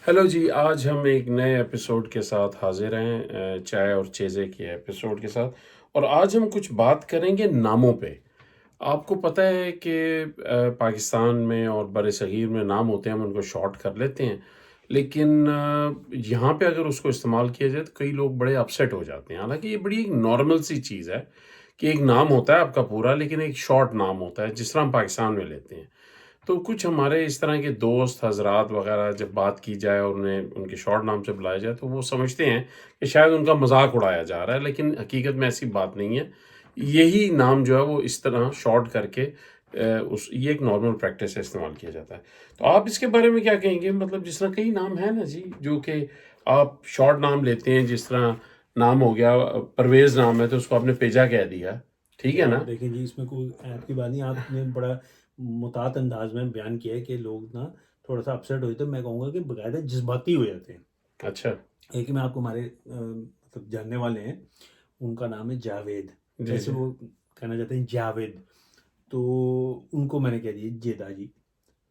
Hello جی، آج ہم ایک نئے ایپیسوڈ کے ساتھ حاضر ہیں، چائے اور چیزے کے ایپیسوڈ کے ساتھ، اور آج ہم کچھ بات کریں گے ناموں پہ۔ آپ کو پتہ ہے کہ پاکستان میں اور بر صغیر میں نام ہوتے ہیں، ہم ان کو شارٹ کر لیتے ہیں، لیکن یہاں پہ اگر اس کو استعمال کیا جائے تو کئی لوگ بڑے اپسیٹ ہو جاتے ہیں، حالانکہ یہ بڑی ایک نارمل سی چیز ہے کہ ایک نام ہوتا ہے آپ کا پورا، لیکن ایک شارٹ نام ہوتا ہے جس طرح ہم پاکستان میں لیتے ہیں۔ تو کچھ ہمارے اس طرح کے دوست حضرات وغیرہ جب بات کی جائے اور انہیں ان کے شارٹ نام سے بلایا جائے تو وہ سمجھتے ہیں کہ شاید ان کا مذاق اڑایا جا رہا ہے، لیکن حقیقت میں ایسی بات نہیں ہے۔ یہی نام جو ہے وہ اس طرح شارٹ کر کے یہ ایک نارمل پریکٹس ہے، استعمال کیا جاتا ہے۔ تو آپ اس کے بارے میں کیا کہیں گے؟ مطلب جس طرح کئی نام ہیں نا جی جو کہ آپ شارٹ نام لیتے ہیں، جس طرح نام ہو گیا پرویز نام ہے تو اس کو آپ نے پیجا کہہ دیا، ٹھیک ہے نا؟ دیکھیں جی، اس میں کوئی ایپ کی بات نہیں، آپ نے بڑا محتاط انداز میں بیان کیا ہے کہ لوگ نا تھوڑا سا اپسیٹ ہوئے، تو میں کہوں گا کہ باقاعدہ جذباتی ہو جاتے ہیں۔ اچھا ایک میں آپ کو ہمارے مطلب جاننے والے ہیں، ان کا نام ہے جاوید، جی ویسے جی وہ کہنا چاہتے ہیں جاوید، تو ان کو میں نے کہہ دیا جیدا جی،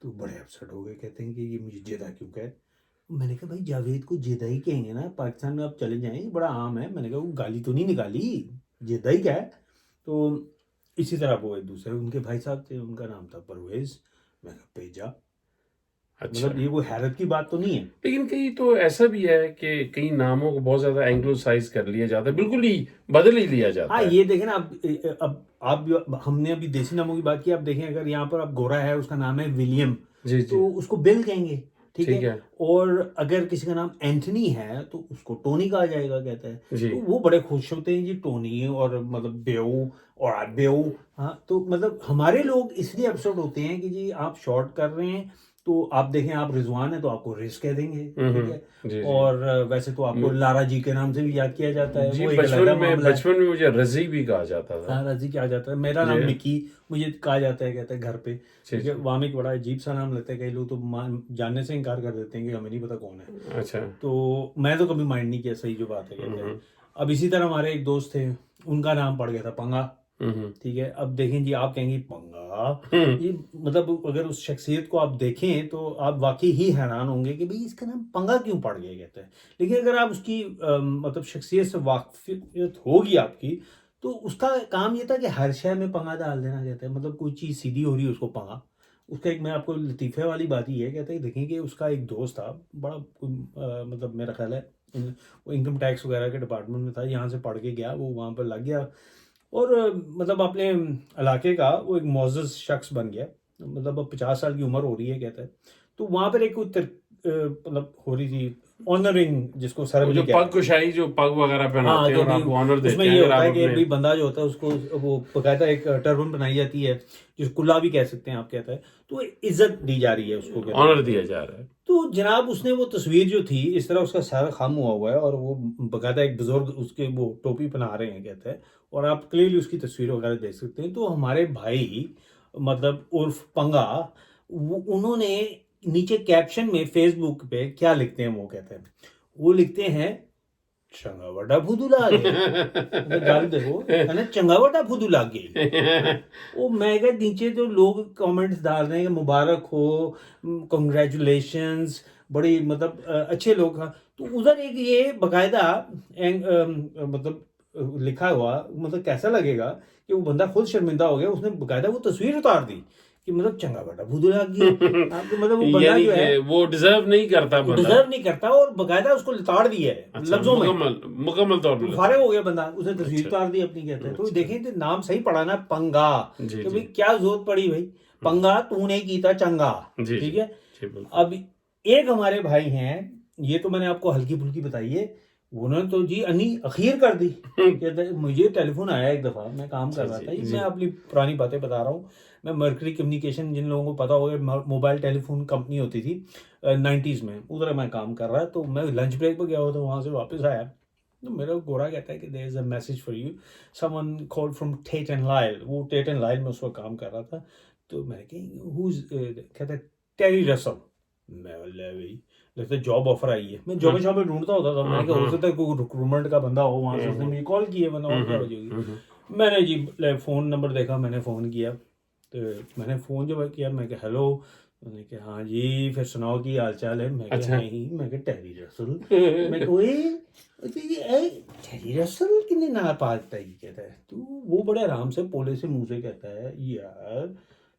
تو بڑے اپسیٹ ہو گئے، کہتے ہیں کہ یہ مجھے جیدا کیوں کہے۔ میں نے کہا بھائی جاوید کو جیدا ہی کہیں گے نا، پاکستان میں آپ چلے جائیں یہ بڑا عام ہے۔ میں نے کہا وہ گالی تو نہیں نکالی، جیدا ہی کیا ہے۔ تو اسی طرح وہ ایک دوسرے ان کے بھائی صاحب تھے، ان کا نام تھا پرویز، میں نے کہا پیجا۔ اچھا، مطلب یہ کوئی حیرت کی بات تو نہیں ہے۔ لیکن کئی تو ایسا بھی ہے کہ کئی ناموں کو بہت زیادہ اینگلوسائز کر لیا جاتا ہے، بالکل ہی بدل ہی لیا ہاں جاتا ہے۔ یہ دیکھیں نا، اب آپ ہم نے ابھی دیسی ناموں کی بات کی، آپ دیکھیں اگر یہاں پر اب گورا ہے، اس کا نام ہے ولیم، جی جی، تو اس کو بل کہیں گے، ٹھیک ہے۔ ٹھیک ہے، اور اگر کسی کا نام اینٹھنی ہے تو اس کو ٹونی کہا جائے گا، کہتا ہے۔ جی تو وہ بڑے خوش ہوتے ہیں جی ٹونی اور مطلب بیو اور بیو۔ ہاں تو مطلب ہمارے لوگ اس لیے اپسٹ ہوتے ہیں کہ جی آپ شارٹ کر رہے ہیں، تو آپ دیکھیں آپ رضوان ہیں تو آپ کو رز کہہ دیں گے، ٹھیک ہے۔ جی جی اور ویسے تو آپ کو لارا جی کے نام سے بھی یاد کیا جاتا ہے، جی، وہ ایک علیحدہ معاملہ ہے۔ بچپن میں مجھے رضی بھی کہا جاتا تھا۔ ہاں رضی کہا جاتا ہے، میرا جی نام نکی مجھے کہا جاتا ہے، کہتے ہیں گھر پہ، جی ٹھیک ہے۔ جی، وامک بڑا عجیب سا نام لیتے ہیں، کئی لوگ تو جاننے سے انکار کر دیتے ہیں کہ ہمیں نہیں پتا کون ہے۔ اچھا، تو میں تو کبھی مائنڈ نہیں کیا، صحیح جو بات ہے، کہتے ہیں۔ ہوں اب اسی طرح ہمارے ایک دوست تھے، ان کا نام پڑ گیا تھا پنگا، ہوں ٹھیک ہے۔ اب دیکھیں جی آپ کہیں گے پنگا، ہوں یہ مطلب اگر اس شخصیت کو آپ دیکھیں تو آپ واقعی ہی حیران ہوں گے کہ بھئی اس کا نام پنگا کیوں پڑ گیا، کہتے ہیں۔ لیکن اگر آپ اس کی مطلب شخصیت سے واقفیت ہوگی آپ کی، تو اس کا کام یہ تھا کہ ہر شے میں پنگا ڈال دینا، کہتے ہیں۔ مطلب کوئی چیز سیدھی ہو رہی ہے اس کو پنگا۔ اس کا ایک میں آپ کو لطیفے والی بات یہ ہے، کہتے ہیں دیکھیں کہ اس کا ایک دوست تھا بڑا مطلب میرا خیال ہے وہ انکم ٹیکس وغیرہ کے ڈپارٹمنٹ میں تھا، یہاں سے پڑھ کے گیا، وہ وہاں پر لگ گیا، اور مطلب اپنے علاقے کا وہ ایک معزز شخص بن گیا، مطلب اب 50 سال کی عمر ہو رہی ہے، کہتا ہے۔ تو وہاں پر ایک مطلب ہو رہی تھی آنرنگ، جس کو وہ جو سرمنی کہتے پگ ہیں۔ کشائی جو پگ وغیرہ ہاں پہناتے ہیں کہ اور بھی آپ کو آنر اس میں دیتے ہیں یہ اگر ہوتا آپ ہے کہ اپنے، بھی بندہ جو ہوتا ہے اس کو وہ باقاعدہ ایک ٹربن بنائی جاتی ہے، جس کو کلا بھی کہہ سکتے ہیں آپ، کہتا ہے۔ تو عزت دی جا رہی ہے اس کو، کہتے آنر ہیں۔ دیا جا رہا ہے۔ تو جناب اس نے وہ تصویر جو تھی، اس طرح اس کا سر خم ہوا ہے، اور وہ باقاعدہ ایک بزرگ اس کے وہ ٹوپی پہنا رہے ہیں، کہتے ہیں، اور آپ کلیئرلی اس کی تصویر وغیرہ دیکھ سکتے ہیں۔ تو ہمارے بھائی مطلب عرف پنگا، انہوں نے نیچے کیپشن میں فیس بک پہ کیا لکھتے ہیں، وہ کہتے ہیں، وہ لکھتے ہیں چنگا وڈا پھودو لا گئے، گل دیکھو ہے نا، چنگا وڈا پھودو لگ گئی۔ وہ میں کہ نیچے جو لوگ کامنٹس ڈال رہے ہیں کہ مبارک ہو، کنگریچولیشنز، بڑی مطلب اچھے لوگ ہیں۔ تو ادھر ایک یہ باقاعدہ مطلب لکھا ہوا، مطلب کیسا لگے گا کہ وہ بندہ خود شرمندہ ہو گیا، اس نے باقاعدہ وہ تصویر اتار دی کہ مطلب چنگا بیٹا بھودو لگ گیا آپ کو، مطلب وہ بندہ یعنی جو کہ ہے وہ ڈیزرو نہیں کرتا بندہ۔ ڈیزرو نہیں کرتا، اور باقاعدہ اس کو لتاڑ دیا ہے اچھا، لفظوں میں۔ مکمل طور تو پہ فارغ لتا۔ ہو گیا بندہ، اس نے تصویر اچھا اتار دی اپنی، کہتے ہیں۔ تو اچھا، دیکھیں تو نام صحیح پڑا نا، پنگا، جی کہ جی بھئی کیا ضرورت پڑی بھائی، پنگا تو نے کیتا چنگا، جی جی ٹھیک ہے۔ جی، بالکل۔ اب ایک ہمارے بھائی ہیں، یہ تو میں نے آپ کو ہلکی پھلکی بتائی ہے، انہوں نے تو جی انی اخیر کر دی۔ کہتے ہیں مجھے ٹیلی فون آیا ایک دفعہ، میں کام اچھا کر رہا جی تھا، یہ جی میں اپنی پرانی باتیں بتا رہا ہوں۔ میں مرکری کمیونیکیشن، جن لوگوں کو پتا ہوگا موبائل ٹیلی فون کمپنی ہوتی تھی 90s میں، ادھر میں کام کر رہا، تو میں لنچ بریک پہ گیا ہوا تھا، وہاں سے واپس آیا تو میرا گورا کہتا ہے کہ there is a message for you, some one call from Tate and Lyle. وہ ٹیٹ اینڈ لائل میں اس وقت کام کر رہا تھا، تو میں نے کہا ہوز، کہتا ہے ٹیری رسل۔ میں بولے بھائی لگتا ہے جاب آفر آئی ہے، میں جاب ڈھونڈتا ہوتا تھا، میں نے کہا ہو سکتا ہے کوئی ریکروٹمنٹ کا بندہ ہو وہاں سے، اس نے مجھے کال کی ہے، ورنہ اور کیا ہو جائے گی۔ میں نے جی فون نمبر دیکھا، میں نے فون کیا، تو میں نے فون جب کیا، میں کہ ہیلو انہوں نے کہا ہاں جی پھر سناؤ کی حال چال ہے. میں کہا اچھا نہیں, میں کہا ٹیری رسل. میں کہا ٹیری رسل کنے نا پاک طریقے ہے. تو وہ بڑے آرام سے پولے سے منہ سے کہتا ہے یار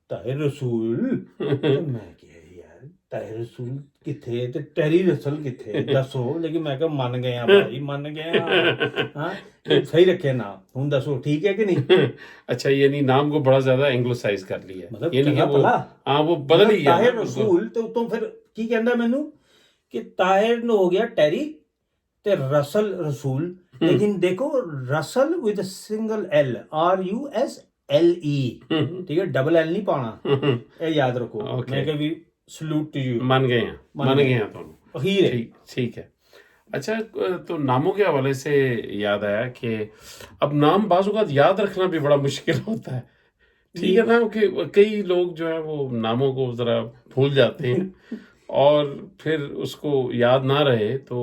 طاہر رسول. میں کہا یار طاہر رسول کتھے تے ٹیری رسل کتھے دسو. لیکن میں کہا من گیا بھائی من گیا. ہاں صحیح رکھے نام ہوں دسو ٹھیک ہے کہ نہیں. اچھا یعنی نام کو بڑا زیادہ انگلوسائز کر لیا مطلب یعنی کہ چنگا وہ پلا ہاں وہ بدل ہی گیا نا طاہر بالکل. رسول تو پھر کی کہندا مینوں کہ طاہر نو ہو گیا ٹیری تے رسل رسول. لیکن دیکھو رسل ود سنگل ایل RUSLE ٹھیک ہے, ڈبل ایل نہیں پانا. اے یاد رکھو. میں کہ بھی سلوٹ ٹو یو. من گئے ہیں دونوں. اخیر ہے. ٹھیک ہے. اچھا تو ناموں کے حوالے سے یاد آیا کہ اب نام بعض اوقات یاد رکھنا بھی بڑا مشکل ہوتا ہے. ٹھیک ہے نا کہ کئی لوگ جو ہے وہ ناموں کو ذرا بھول جاتے ہیں اور پھر اس کو یاد نہ رہے تو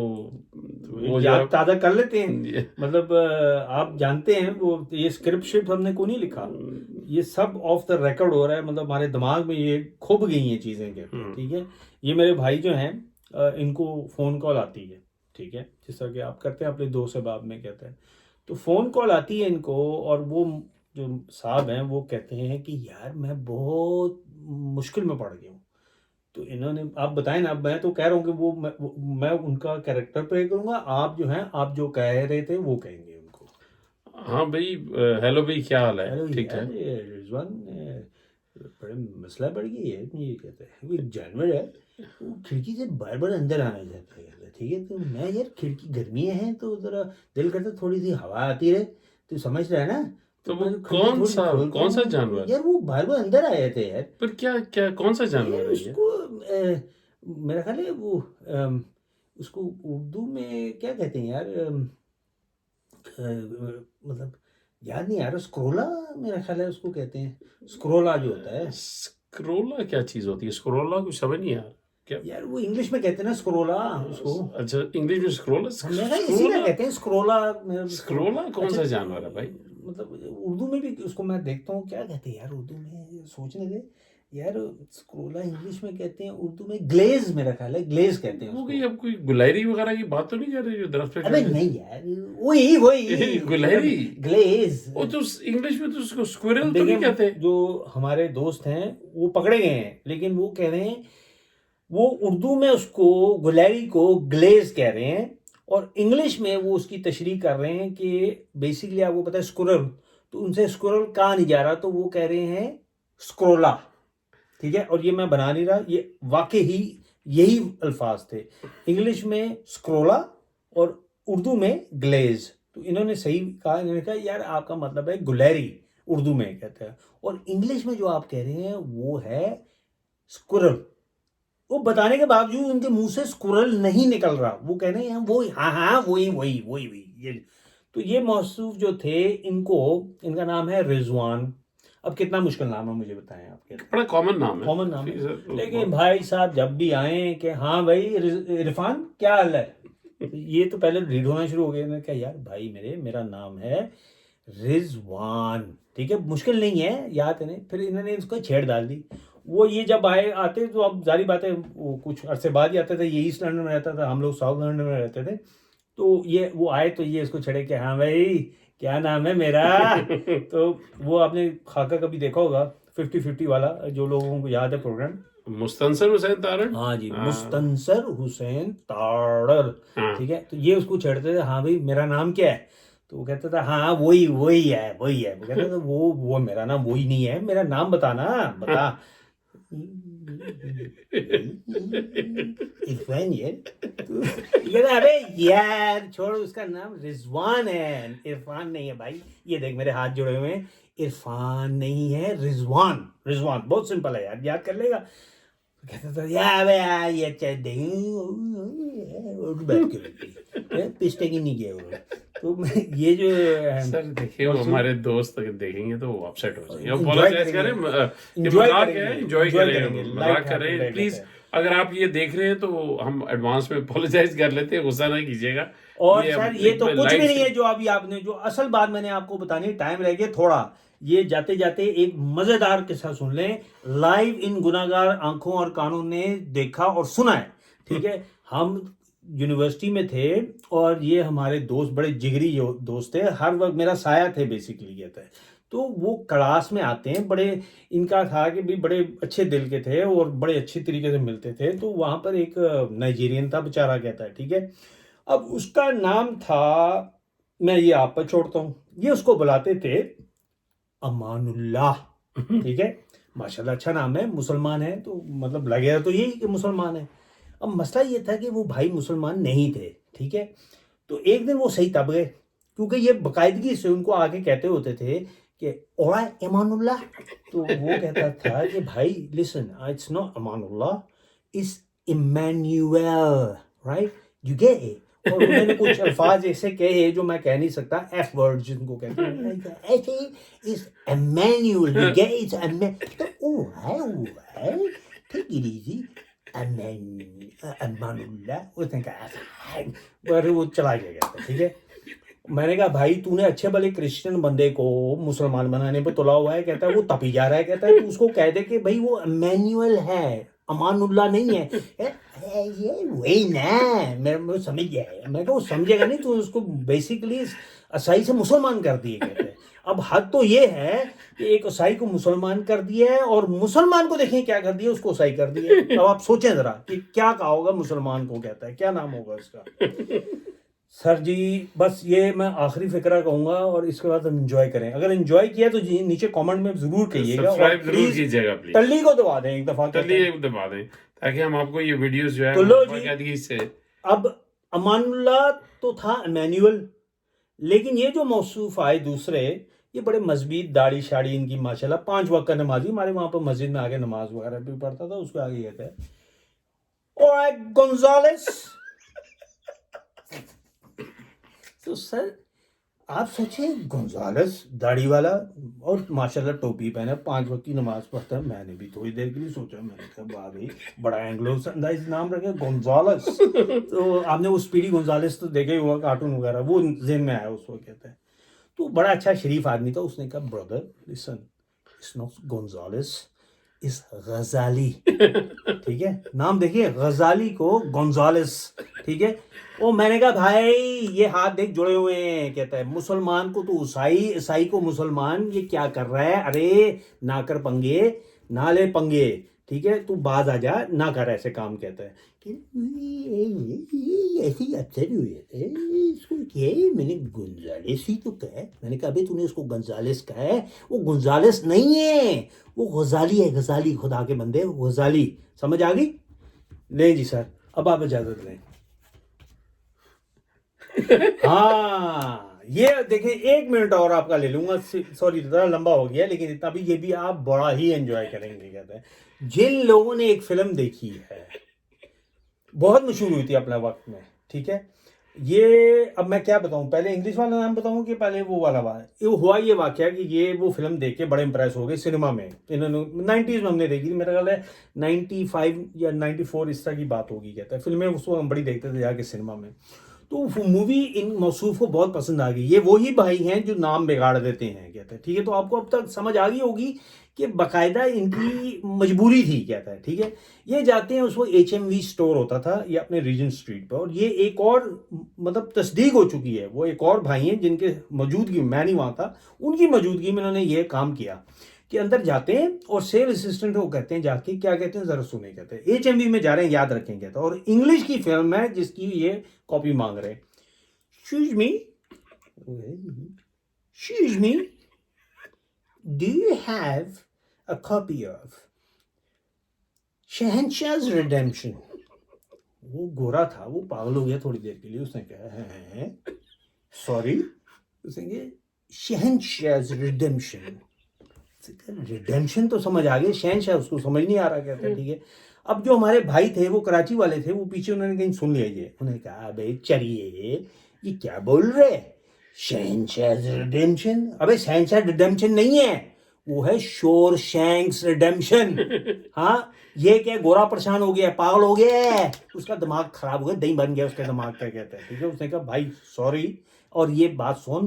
وہ یاد تازہ کر لیتے ہیں. مطلب آپ جانتے ہیں وہ یہ اسکرپٹ شپ ہم نے کو نہیں لکھا, یہ سب آف دا ریکارڈ ہو رہا ہے. مطلب ہمارے دماغ میں یہ کھب گئی ہیں چیزیں کہتے ہیں. ٹھیک ہے, یہ میرے بھائی جو ہیں ان کو فون کال آتی ہے. ٹھیک ہے, جس طرح کہ آپ کرتے ہیں اپنے دوست احباب میں کہتے ہیں, تو فون کال آتی ہے ان کو اور وہ جو صاحب ہیں وہ کہتے ہیں کہ یار میں بہت مشکل میں پڑ گیا ہوں. تو انہوں نے آپ بتائیں نا, اب میں تو کہہ رہا ہوں کہ وہ میں ان کا کیریکٹر پلے کروں گا, آپ جو ہیں آپ جو کہہ رہے تھے وہ کہیں گے ان کو. ہاں بھائی ہیلو بھائی کیا حال ہے. ٹھیک ہے رضوان بڑے مسئلہ پڑ گئی ہے. یہ کہتے ہیں وہ ایک جانور ہے وہ کھڑکی سے بار بار اندر آنا چاہتا ہے. ٹھیک ہے, تو میں یار کھڑکی گرمیاں ہیں تو ذرا دل کرتا تھوڑی سی ہوا آتی رہے. تو سمجھ رہا ہے نا. تو وہ کون سا جانور یار وہ بار بار اندر آئے تھے یار. پھر کیا کون سا جانور ہے اس یہ؟ کو میرا خیال ہے وہ اس کو اردو میں کیا کہتے ہیں یار, مطلب یاد نہیں آ رہا. اسکرولا میرا خیال ہے اس کو کہتے ہیں. اسکرولا جو ہوتا ہے. اسکرولا کیا چیز ہوتی ہے؟ اسکرولا کچھ سمجھ نہیں آ رہا کیا یار وہ انگلش میں کہتے ہیں نا اسکرولا اس کو. اچھا انگلش میں اسکرولا اسی میں کہتے ہیں اسکرولا. اسکرولا کون سا جانور ہے بھائی؟ مطلب اردو میں بھی اس کو میں دیکھتا ہوں کیا کہتے ہیں یار اردو میں, سوچنے دے یار. اسکرولا انگلش میں کہتے ہیں, اردو میں گلیز میرا خیال ہے گلیز کہتے ہیں. وہ اب کوئی گلہری وغیرہ کی بات تو نہیں کر رہی جو درخت پہ ابے نہیں یار وہی گلہری گلیز. وہ تو انگلش میں تو اس کو اسکویرل تو نہیں کہتے. جو ہمارے دوست ہیں وہ پکڑے گئے ہیں, لیکن وہ کہہ رہے ہیں وہ اردو میں اس کو گلہری کو گلیز کہہ رہے ہیں, اور انگلش میں وہ اس کی تشریح کر رہے ہیں کہ بیسیکلی آپ کو پتہ ہے اسکورل, تو ان سے اسکورل کہا نہیں جا رہا تو وہ کہہ رہے ہیں اسکرولا. ٹھیک ہے, اور یہ میں بنا نہیں رہا, یہ واقعی یہی الفاظ تھے. انگلش میں اسکرولا اور اردو میں گلیز. تو انہوں نے صحیح کہا, انہوں نے کہا یار آپ کا مطلب ہے گلہری اردو میں کہتے ہیں, اور انگلش میں جو آپ کہہ رہے ہیں وہ ہے اسکورل. وہ بتانے کے باوجود ان کے منہ سے اسکورل نہیں نکل رہا, وہ کہہ رہے ہیں وہی ہاں وہی یہ. تو یہ موصوف جو تھے ان کو, ان کا نام ہے رضوان. اب کتنا مشکل نام ہے مجھے بتائیں آپ کے. بڑا کامن نام ہے, لیکن بھائی صاحب جب بھی آئیں کہ ہاں بھائی عرفان کیا حال ہے, یہ تو پہلے ریڈ ہونا شروع ہو گیا. میں نے کہا یار بھائی میرا نام ہے رضوان. ٹھیک ہے, مشکل نہیں ہے یاد کریں. پھر انہوں نے اس کو چھیڑ ڈال دی. وہ یہ جب آتے تو اب ظاہری بات ہے وہ کچھ عرصے بعد ہی آتے تھے. یہ ایسٹ لنڈن میں رہتا تھا, ہم لوگ ساؤتھ لنڈن میں رہتے تھے. تو یہ وہ آئے تو یہ اس کو چھڑے کہ ہاں بھائی کیا نام ہے میرا. تو وہ آپ نے خاکہ کبھی دیکھا ہوگا 50-50 والا, جو لوگوں کو یاد ہے پروگرام, مستنصر حسین تارڑ. ہاں جی مستنصر حسین تارڑ. ٹھیک ہے, تو یہ اس کو چھیڑتے تھے ہاں بھائی میرا نام کیا ہے. تو وہ کہتا تھا ہاں وہی ہے. وہ کہتا تھا وہ میرا نام وہی نہیں ہے, میرا نام بتا. عرفان یار, ارے یار چھوڑ, اس کا نام رضوان ہے, عرفان نہیں ہے بھائی. یہ دیکھ میرے ہاتھ جڑے ہوئے ہیں, عرفان نہیں ہے رضوان. بہت سمپل ہے یار, یاد کر لے گا. کہتا تھا یار یہ پسٹے کی نہیں گیا. تو یہ جو سر دیکھیے وہ ہمارے دوست دیکھیں گے تو وہ اپسیٹ ہو جائیں گے. اپولوجائز کریں, انجوائے کریں پلیز. اگر آپ یہ دیکھ رہے ہیں تو ہم ایڈوانس میں اپولوجائز کر لیتے ہیں, غصہ نہ کیجیے گا. اور سر یہ تو کچھ بھی نہیں ہے جو ابھی آپ نے, جو اصل بات میں نے آپ کو بتانی, ٹائم رہ گیا تھوڑا. یہ جاتے جاتے ایک مزیدار قصہ سن لیں. لائیو ان گناہگار آنکھوں اور کانوں نے دیکھا اور سنا ہے. ٹھیک ہے, ہم یونیورسٹی میں تھے اور یہ ہمارے دوست بڑے جگری دوست تھے, ہر وقت میرا سایہ تھے بیسیکلی کہتا ہے. تو وہ کلاس میں آتے ہیں, بڑے ان کا تھا کہ بھی بڑے اچھے دل کے تھے اور بڑے اچھی طریقے سے ملتے تھے. تو وہاں پر ایک نائجیرین تھا بیچارہ کہتا ہے. ٹھیک ہے, اب اس کا نام تھا, میں یہ آپ پر چھوڑتا ہوں, یہ اس کو بلاتے تھے امان اللہ. ٹھیک ہے, ماشاءاللہ اچھا نام ہے, مسلمان ہے, تو مطلب لگے تو یہی کہ مسلمان ہے. اب مسئلہ یہ تھا کہ وہ بھائی مسلمان نہیں تھے. ٹھیک ہے, تو ایک دن وہ صحیح تب گئے, کیونکہ یہ باقاعدگی سے ان کو آگے کہتے ہوتے تھے کہ اوہ امان اللہ. تو وہ کہتا تھا کہ بھائی لسن, it's not Amanullah, it's Emmanuel, right, you get it. اور انہوں نے کچھ الفاظ ایسے کہے جو میں کہہ نہیں سکتا, ایف ورڈ جن کو کہتے ہیں, ایسے از ایمینویل, یو گیٹ اٹ. تو او ہے ٹھیک ایزی امان اللہ, اس نے کہا پر وہ چلا گیا. ٹھیک ہے, میں نے کہا بھائی تو نے اچھے بھلے کرسچن بندے کو مسلمان بنانے پہ تلا ہوا ہے. کہتا ہے وہ تپی جا رہا ہے. کہتا ہے تو اس کو کہہ دے کہ بھائی وہ ایمینویل ہے, امان اللہ نہیں ہے. یہ وہی نا, میں سمجھ گیا ہے. میں کہا وہ سمجھے گا نہیں, تو اس کو بیسیکلی عیسائی سے مسلمان کر دیے. کہتے ہیں اب حد تو یہ ہے کہ ایک عیسائی کو مسلمان کر دیا ہے, اور مسلمان کو دیکھیں کیا کر دیا, اس کو عیسائی کر دیا. اب آپ سوچیں ذرا کہ کیا کہا ہوگا مسلمان کو. کہتا ہے کیا نام ہوگا اس کا. سر جی بس یہ میں آخری فقرہ کہوں گا اور اس کے بعد ہم انجوائے کریں. اگر انجوائے کیا تو جی نیچے کامنٹ میں ضرور کہیے گا, اور سبسکرائب ضرور کیجیے گا پلیز, ٹلی کو دبا دیں ایک دفعہ, ٹلی دبا دیں تاکہ ہم آپ کو یہ ویڈیوز جو ہے تو لو جی. باقاعدگی سے. اب امان اللہ تو تھا ایمینویل, لیکن یہ جو موصوف آئے دوسرے, یہ بڑے مذہبی, داڑھی شاڑی ان کی ماشاءاللہ, 5 وقت کا نمازی. ہمارے وہاں پہ مسجد میں آگے نماز وغیرہ بھی پڑھتا تھا. اس کو آگے کہتا ہے اور گونزالس. تو سر آپ سوچیں, گونزالس داڑھی والا اور ماشاءاللہ ٹوپی پہنا, 5 وقت کی نماز پڑھتا ہے. میں نے بھی تھوڑی دیر کے لیے سوچا, میں نے کہا واہ بھائی بڑا اینگلو انداز نام رکھے گونزالس. تو آپ نے وہ اسپیڈی گونزالس تو دیکھا ہی ہوا کارٹون وغیرہ, وہ ذہن میں آیا اس وقت. کہتا ہے تو بڑا اچھا شریف آدمی تھا. اس نے کہا بردر لسن, اٹس ناٹ گونزالس, اس غزالی. ٹھیک ہے, نام دیکھیے, غزالی کو گونزالس. ٹھیک ہے, وہ میں نے کہا بھائی یہ ہاتھ دیکھ جڑے ہوئے ہیں. کہتا ہے مسلمان کو تو عیسائی, عیسائی کو مسلمان, یہ کیا کر رہا ہے. ارے نہ کر پنگے, نہ لے پنگے. ٹھیک ہے, تو باز آ جا, نہ کر ایسے کام. کہتا ہے کہ ایسے ہی اپسیٹ ہوئے تھے, اس کو کیا ہے, میں نے گونزالس ہی تو کہا ہے. میں نے کہا ابھی تو نے اس کو گونزالس کہا ہے, وہ گونزالس نہیں ہے, وہ غزالی ہے. غزالی, خدا کے بندے, غزالی. سمجھ آ گئی؟ نہیں جی سر, اب آپ اجازت لیں. ہاں یہ دیکھیں, 1 منٹ اور آپ کا لے لوں گا, سوری ذرا لمبا ہو گیا, لیکن اتنا بھی یہ بھی آپ بڑا ہی انجوائے کریں گے. کہتے ہیں جن لوگوں نے ایک فلم دیکھی ہے, بہت مشہور ہوئی تھی اپنے وقت میں. ٹھیک ہے, یہ اب میں کیا بتاؤں, پہلے انگلش والا نام بتاؤں کہ پہلے وہ والا بات. یہ ہوا یہ واقعہ کہ یہ وہ فلم دیکھ کے بڑے امپریس ہو گئے سنیما میں. انہوں نے 90s میں ہم نے دیکھی تھی, میرا خیال ہے 95 یا 94 اس طرح کی بات ہوگی. کہتا ہے فلمیں اس وقت ہم بڑی دیکھتے تھے جا کے سنیما میں. تو مووی ان موصوف کو بہت پسند آ گئی. یہ وہی بھائی ہیں جو نام بگاڑ دیتے ہیں. کہتے ہیں ٹھیک ہے, تو آپ کو اب تک سمجھ آ گئی ہوگی کہ باقاعدہ ان کی مجبوری تھی. کہتا ہے ٹھیک ہے, یہ جاتے ہیں, اس وقت HMV اسٹور ہوتا تھا یہ اپنے ریجنٹ اسٹریٹ پہ, اور یہ ایک اور مطلب تصدیق ہو چکی ہے, وہ ایک اور بھائی ہیں جن کے موجودگی میں نہیں وہاں تھا, ان کی موجودگی میں انہوں نے یہ کام کیا کہ اندر جاتے ہیں اور سیل اسسٹنٹ کو کہتے ہیں جا کے, کیا کہتے ہیں ذرا سنیں. کہتے ہیں HMV میں جا رہے ہیں, یاد رکھیں. کہتا ہے اور انگلش کی فلم ہے جس کی یہ کاپی مانگ رہے ہیں. Excuse me, do you have a copy of شہنشاہ's Redemption. وہ گورا تھا, وہ پاگل ہو گیا تھوڑی دیر کے لیے. اس نے کہا سوری, اس نے کہا شہنشاہ's Redemption. ریڈیمشن تو سمجھ آ گئے, شہنشاہ اس کو سمجھ نہیں آ رہا. کہتا ہے ٹھیک ہے. اب جو ہمارے بھائی تھے وہ کراچی والے تھے, وہ پیچھے انہوں نے کہیں سن لیا. یہ انہوں نے کہا بھائی چلیے یہ کیا بول رہے, شہنشاہ's Redemption. ابے شہنشاہ ریڈیمشن نہیں ہے, وہ ہے شور شینکس ریڈیمشن. ہاں یہ کیا گورا پریشان ہو گیا, پاگل ہو گیا, اس کا دماغ خراب ہو گیا, دہی بن گیا اس کے دماغ کا. کہتا ہے ٹھیک ہے. اس نے کہا بھائی سوری, اور یہ بات سن,